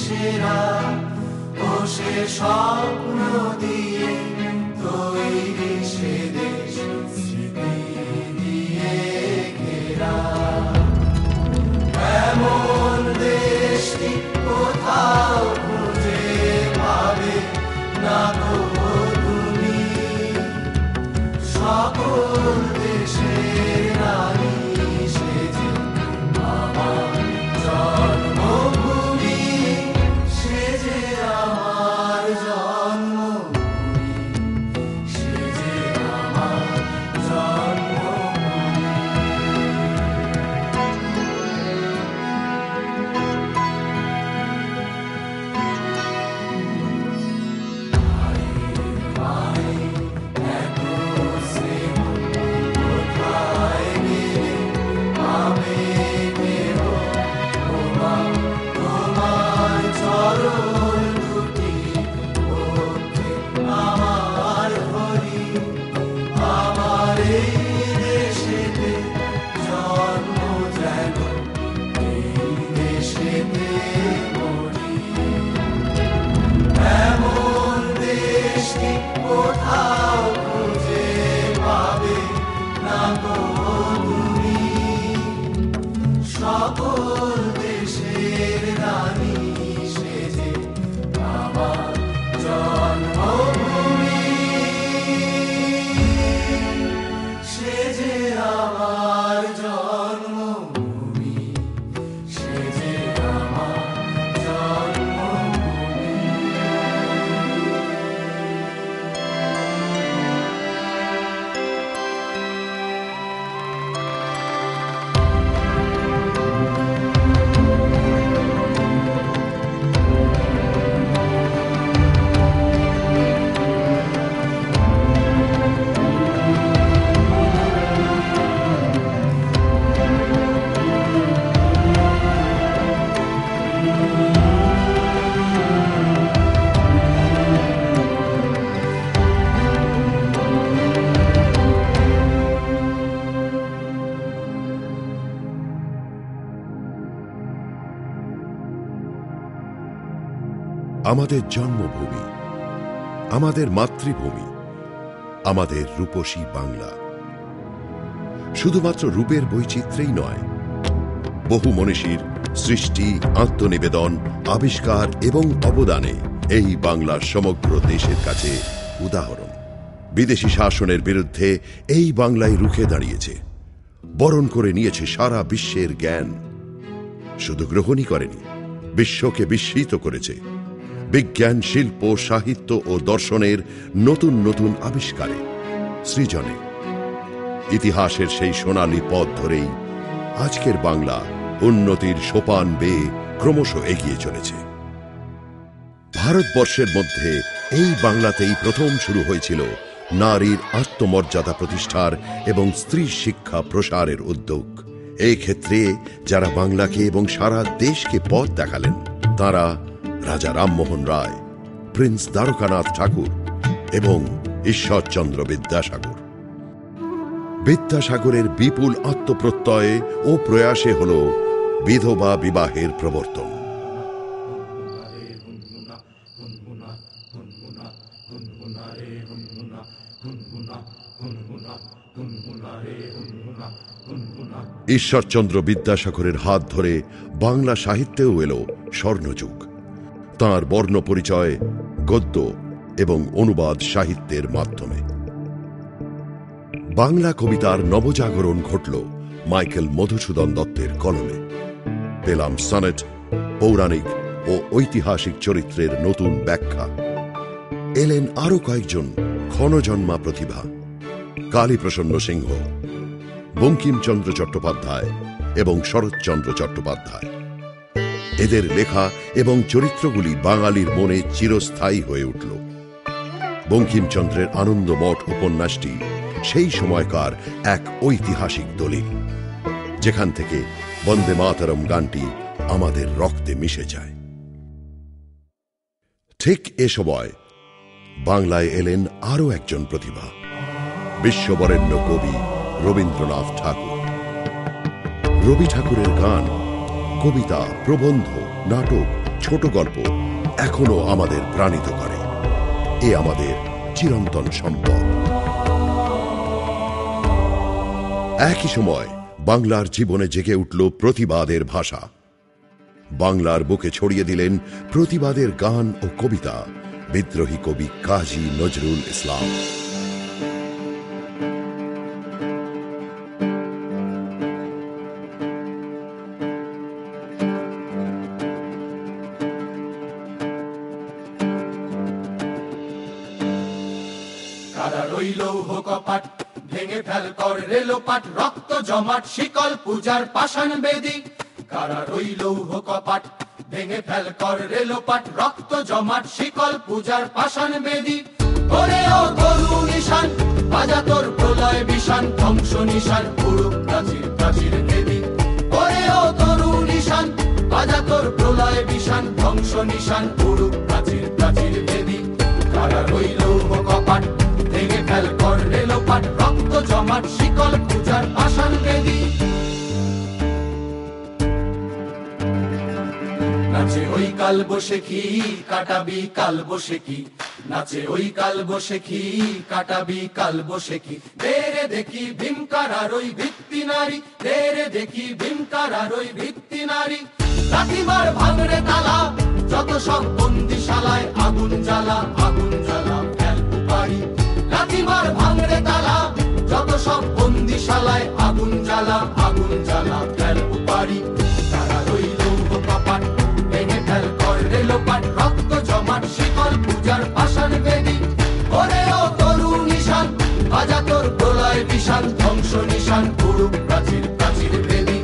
সেরা ও সে স্বপ্ন দিয়ে তৈরি সে দেশ স্মৃতি দিয়ে ঘেরা। এমন দেশটি কোথাও খুঁজে পাবে না গো তুমি, সকল দেশের রানী সেজে আমার জন্মভূমি, সেজে আমার জন্মভূমি, সেজে আমার জন্মভূমি। এত স্নেহ কোথায় গেলে পাবে কেহ, ওমা তোমার চরণ দুটি পথে আমার হরি, আমার এই দেশেতে জন্ম যেন এই দেশেতে মরি। এমন দেশটি কোথাও খুঁজে পাবে না গো তুমি, সকল দেশের রানী সেজে আমার জন্মভূমি, সেজে আমার জন্মভূমি, সেজে আমার জন্মভূমি। আমাদের জন্মভূমি, আমাদের মাতৃভূমি, আমাদের রূপসী বাংলা। শুধুমাত্র রূপের বৈচিত্র্যই নয়, বহু মনীষীর সৃষ্টি, আত্মনিবেদন, আবিষ্কার এবং অবদানে এই বাংলা সমগ্র দেশের কাছে উদাহরণ। বিদেশি শাসনের বিরুদ্ধে এই বাংলায় রুখে দাঁড়িয়েছে, বরণ করে নিয়েছে সারা বিশ্বের জ্ঞান। শুধু গ্রহণই করেনি, বিশ্বকে বিস্মিত করেছে বিজ্ঞান, শিল্প, সাহিত্য ও দর্শনের নতুন নতুন আবিষ্কারে, সৃজনে। ইতিহাসের সেই সোনালী পথ ধরেই আজকের বাংলা উন্নতির সোপান বেয়ে ক্রমশ এগিয়ে চলেছে। ভারতবর্ষের মধ্যে এই বাংলাতেই প্রথম শুরু হয়েছিল নারীর আত্মমর্যাদা প্রতিষ্ঠার এবং স্ত্রী শিক্ষা প্রসারের উদ্যোগ। এই ক্ষেত্রে যারা বাংলাকে এবং সারা দেশকে পথ দেখালেন, তারা রাজা রামমোহন রায়, প্রিন্স দ্বারকানাথ ঠাকুর এবং ঈশ্বরচন্দ্র বিদ্যাসাগর। বিদ্যাসাগরের বিপুল আত্মপ্রত্যয় ও প্রয়াসে হল বিধবা বিবাহের প্রবর্তন। ঈশ্বরচন্দ্র বিদ্যাসাগরের হাত ধরে বাংলা সাহিত্যেও এলো স্বর্ণযুগ। তাঁর বর্ণ পরিচয় গদ্য এবং অনুবাদ সাহিত্যের মাধ্যমে। বাংলা কবিতার নবজাগরণ ঘটল মাইকেল মধুসূদন দত্তের কলমে। পেলাম সনেট, পৌরাণিক ও ঐতিহাসিক চরিত্রের নতুন ব্যাখ্যা। এলেন আরো কয়েকজন ক্ষণজন্মা প্রতিভা, কালীপ্রসন্ন সিংহ, বঙ্কিমচন্দ্র চট্টোপাধ্যায় এবং শরৎচন্দ্র চট্টোপাধ্যায়। এদের লেখা এবং চরিত্রগুলি বাঙালির মনে চিরস্থায়ী হয়ে উঠল। বঙ্কিমচন্দ্রের আনন্দমঠ উপন্যাসটি সেই সময়কার এক ঐতিহাসিক দলিল, যেখান থেকে বন্দে মাতরম গানটি আমাদের রক্তে মিশে যায়। ঠিক এ সময় বাংলায় এলেন আরো একজন প্রতিভা, বিশ্ববরেণ্য কবি রবীন্দ্রনাথ ঠাকুর। রবি ঠাকুরের গান, কবিতা, প্রবন্ধ, নাটক, ছোট গল্প এখনো আমাদের প্রাণিত করে। এ আমাদের চিরন্তন সম্পদ। একই সময় বাংলার জীবনে জেগে উঠল প্রতিবাদের ভাষা। বাংলার বুকে ছড়িয়ে দিলেন প্রতিবাদের গান ও কবিতা বিদ্রোহী কবি কাজী নজরুল ইসলাম। কারা রইল কপাট, ভেঙে ফেল কর রেলোপাট, রক্ত জমাট শিকল পূজার পাষাণ বেদী। কারা রইল কপাট, ভেঙে ফেল কর রেলোপাট, রক্ত জমাট শিকল পূজার পাষাণ বেদী। ওরে ও তরু নিশান, বাজা তোর প্রলয় বিশান, ধ্বংস নিশান পুরুক প্রাচীর প্রাচীর দেবী। ওরে ও তরু নিশান, বাজা তোর প্রলয় বিশান, ধ্বংস নিশান পুরুক প্রাচীর প্রাচীর দেবী। কারা রইল কপাট, ভেঙে ফেল কর রেলোপাট, রক্ত জমাট শিকল পূজার পাষাণ বেদী। নাচে ওই কাল বসে কি কাটাবি কাল বসে কি, নাচে ওই কাল বসে কি কাটাবি কাল বসে কি। দেরে দেখি ভীমকারার ওই ভিত্তি নারী, দেরে দেখি ভীমকারার ওই ভিত্তি নারী। লাঠিমার ভাঙরে তালা, যত সব বন্দিশালায় আগুন জ্বালা, আগুন জ্বালা ফেল পারি। লাঠিমার ভাঙরে তালা, যত সব বন্দিশালায় আগুন জ্বালা, আগুন জ্বালা ফেল পারি। তারা রইল কপাট, ভেঙে ফেল কর রেলোপাট, রক্ত জমাট শিকল পূজার পাষাণ বেদী। ওরে ও তরু নিশান, বাজা তোর প্রলয় বিশান, ধ্বংস নিশান পুরুক প্রাচীর প্রাচীর বেদী।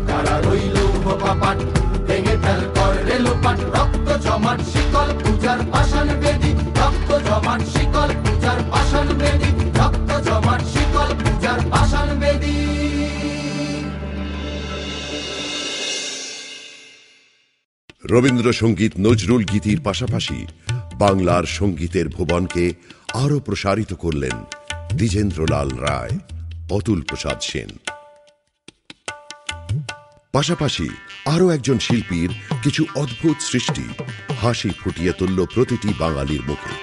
তারা রইল কপাট, ভেঙে ফেল কর রেলোপাট, রক্ত জমাট শিকল পূজার পাষাণ বেদী, রক্ত জমাট শিকল পূজার পাষাণ বেদী, রক্ত জমাট শিকল পূজার পাষাণ বেদী। রবীন্দ্রসঙ্গীত নজরুল গীতির পাশাপাশি বাংলার সঙ্গীতের ভুবনকে আরো প্রসারিত করলেন দ্বিজেন্দ্রলাল রায়, অতুল প্রসাদ সেন। পাশাপাশি আরো একজন শিল্পীর কিছু অদ্ভুত সৃষ্টি হাসি ফুটিয়ে তুলল প্রতিটি বাঙালির মুখে।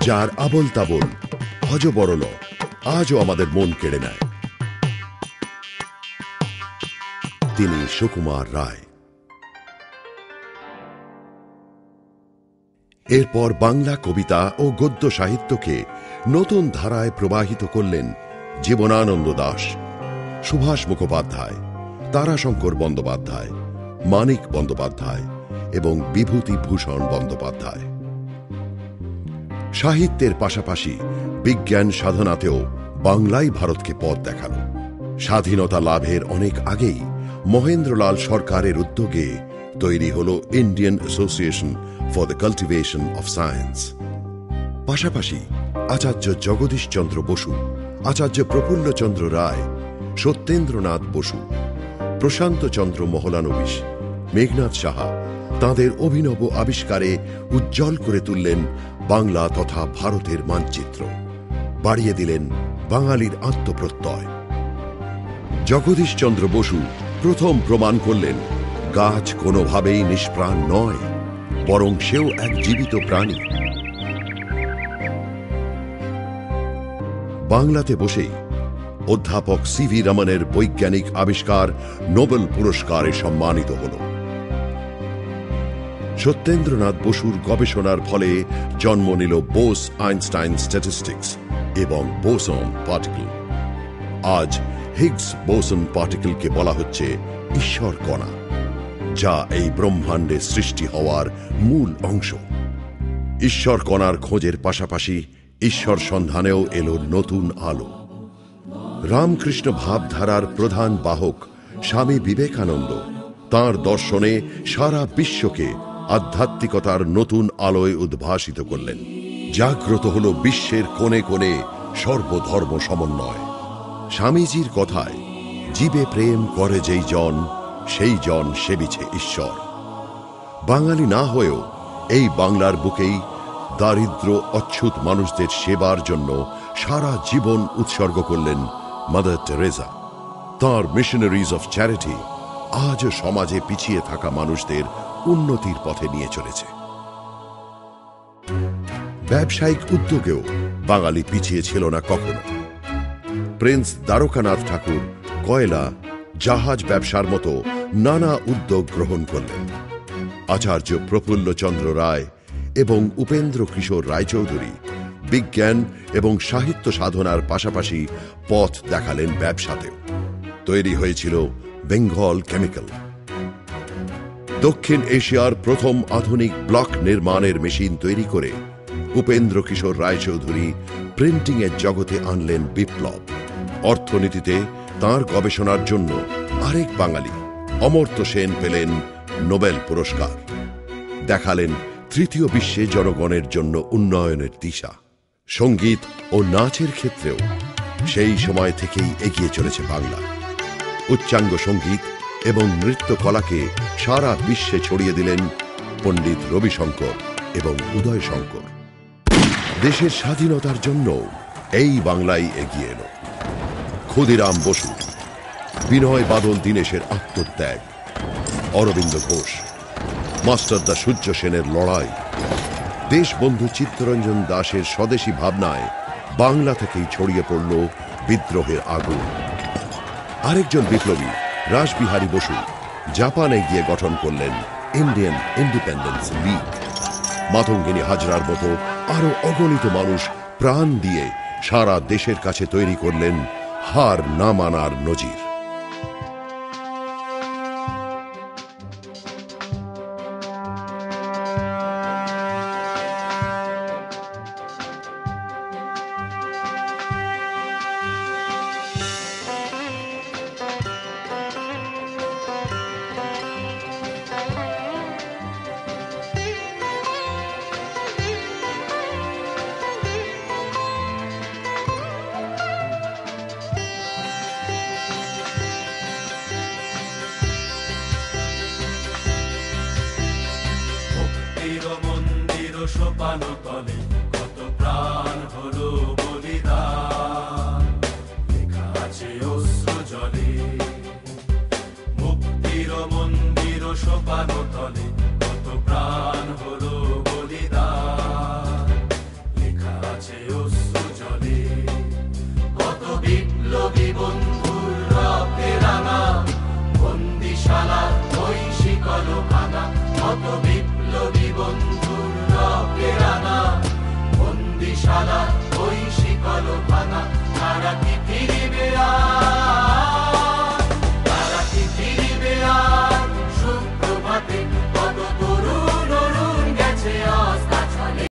যার আবল তাবল হজবরল আজও আমাদের মন কেড়ে নেয়, তিনি সুকুমার রায়। এরপর বাংলা কবিতা ও গদ্য সাহিত্যকে নতুন ধারায় প্রবাহিত করলেন জীবনানন্দ দাশ, সুভাষ মুখোপাধ্যায়, তারাশঙ্কর বন্দ্যোপাধ্যায়, মানিক বন্দ্যোপাধ্যায় এবং বিভূতিভূষণ বন্দ্যোপাধ্যায়। সাহিত্যের পাশাপাশি বিজ্ঞান সাধনাতেও বাংলাই ভারতকে পথ দেখালো। স্বাধীনতা লাভের অনেক আগেই মহেন্দ্রলাল সরকারের উদ্যোগে তৈরি হল Indian association for the cultivation of science. পাশাপাশি আচার্য জগদীশ চন্দ্র বসু, আচার্য প্রফুল্লচন্দ্র রায়, সত্যেন্দ্রনাথ বসু, প্রশান্ত চন্দ্র মহলানবিশ, মেঘনাথ সাহা তাঁদের অভিনব আবিষ্কারে উজ্জ্বল করে তুললেন বাংলা তথা ভারতের মানচিত্র, বাড়িয়ে দিলেন বাঙালির আত্মপ্রত্যয়। জগদীশ চন্দ্র বসু প্রথম প্রমাণ করলেন গাছ কোনোভাবেই নিষ্প্রাণ নয়, বরং সেও এক জীবিত প্রাণী। বাংলাতে বসেই অধ্যাপক সিভি রমনের বৈজ্ঞানিক আবিষ্কার নোবেল পুরস্কারে সম্মানিত হল। সত্যেন্দ্রনাথ বসুর গবেষণার ফলে জন্ম নিল বোস আইনস্টাইন স্ট্যাটিস্টিক্স এবং বোসন পার্টিকেল। আজ হিগস বোসন পার্টিকেলকে বলা হচ্ছে ঈশ্বর কণা, যা এই ব্রহ্মাণ্ডে সৃষ্টি হওয়ার মূল অংশ। ঈশ্বর কণার খোঁজের পাশাপাশি ঈশ্বর সন্ধানেও এলো নতুন আলো। রামকৃষ্ণ ভাবধারার প্রধান বাহক স্বামী বিবেকানন্দ তাঁর দর্শনে সারা বিশ্বকে আধ্যাত্মিকতার নতুন আলোয় উদ্ভাসিত করলেন। জাগ্রত হল বিশ্বের কোণে কোণে সর্বধর্ম সমন্বয়। স্বামীজির কথায়, জীবে প্রেম করে যেই জন, সেই জন সেবিছে ঈশ্বর। বাঙালি না হয়েও এই বাংলার বুকেই দারিদ্র অচ্ছুত মানুষদের সেবার জন্য সারা জীবন উৎসর্গ করলেন মাদার টেরেসা। তাঁর মিশনারিজ অফ চ্যারিটি আজও সমাজে পিছিয়ে থাকা মানুষদের উন্নতির পথে নিয়ে চলেছে। ব্যবসায়িক উদ্যোগেও বাঙালি পিছিয়ে ছিল না কখনো। প্রিন্স দ্বারকানাথ ঠাকুর কয়লা, জাহাজ ব্যবসার মতো নানা উদ্যোগ গ্রহণ করলেন। আচার্য প্রফুল্লচন্দ্র রায় এবং উপেন্দ্র কিশোর রায়চৌধুরী বিজ্ঞান এবং সাহিত্য সাধনার পাশাপাশি পথ দেখালেন ব্যবসাতেও। তৈরি হয়েছিল বেঙ্গল কেমিক্যাল। দক্ষিণ এশিয়ার প্রথম আধুনিক ব্লক নির্মাণের মেশিন তৈরি করে উপেন্দ্র কিশোর রায়চৌধুরী প্রিন্টিং এর জগতে আনলেন বিপ্লব। অর্থনীতিতে তাঁর গবেষণার জন্য আরেক বাঙালি অমর্ত্য সেন পেলেন নোবেল পুরস্কার। দেখালেন তৃতীয় বিশ্বে জনগণের জন্য উন্নয়নের দিশা। সঙ্গীত ও নাচের ক্ষেত্রেও সেই সময় থেকেই এগিয়ে চলেছে বাংলা। উচ্চাঙ্গ সঙ্গীত এবং নৃত্যকলাকে সারা বিশ্বে ছড়িয়ে দিলেন পণ্ডিত রবিশঙ্কর এবং উদয় শঙ্কর। দেশের স্বাধীনতার জন্য এই বাংলাই এগিয়ে এলো। ক্ষুদিরাম বসু, বিনয় বাদল দীনেশের আত্মত্যাগ, অরবিন্দ ঘোষ, মাস্টারদা সূর্য সেনের লড়াই, দেশবন্ধু চিত্তরঞ্জন দাসের স্বদেশী ভাবনায় বাংলা থেকেই ছড়িয়ে পড়ল বিদ্রোহের আগুন। আরেকজন বিপ্লবী রাসবিহারী বসু জাপানে গিয়ে গঠন করলেন ইন্ডিয়ান ইন্ডিপেন্ডেন্স লীগ। মাতঙ্গিনী হাজরার মতো আরো অগণিত মানুষ প্রাণ দিয়ে সারা দেশের কাছে তৈরি করলেন হার না মানার নজির। মন্দির সোপান তলে কত প্রাণ হলো বলিদান, লেখা আছে অশ্রু জলে। মুক্তির মন্দির সোপান তলে কত প্রাণ হলো বলিদান, লেখা আছে অশ্রু জলে। কত বিপ্লবী বন্ধুর রক্তে রাঙা বন্দিশালা ওই শিকল ভাঙা, কত বিপ্লবী বন্ধুর রক্তে রাঙা বন্দিশালা ওই শিকল ভাঙা।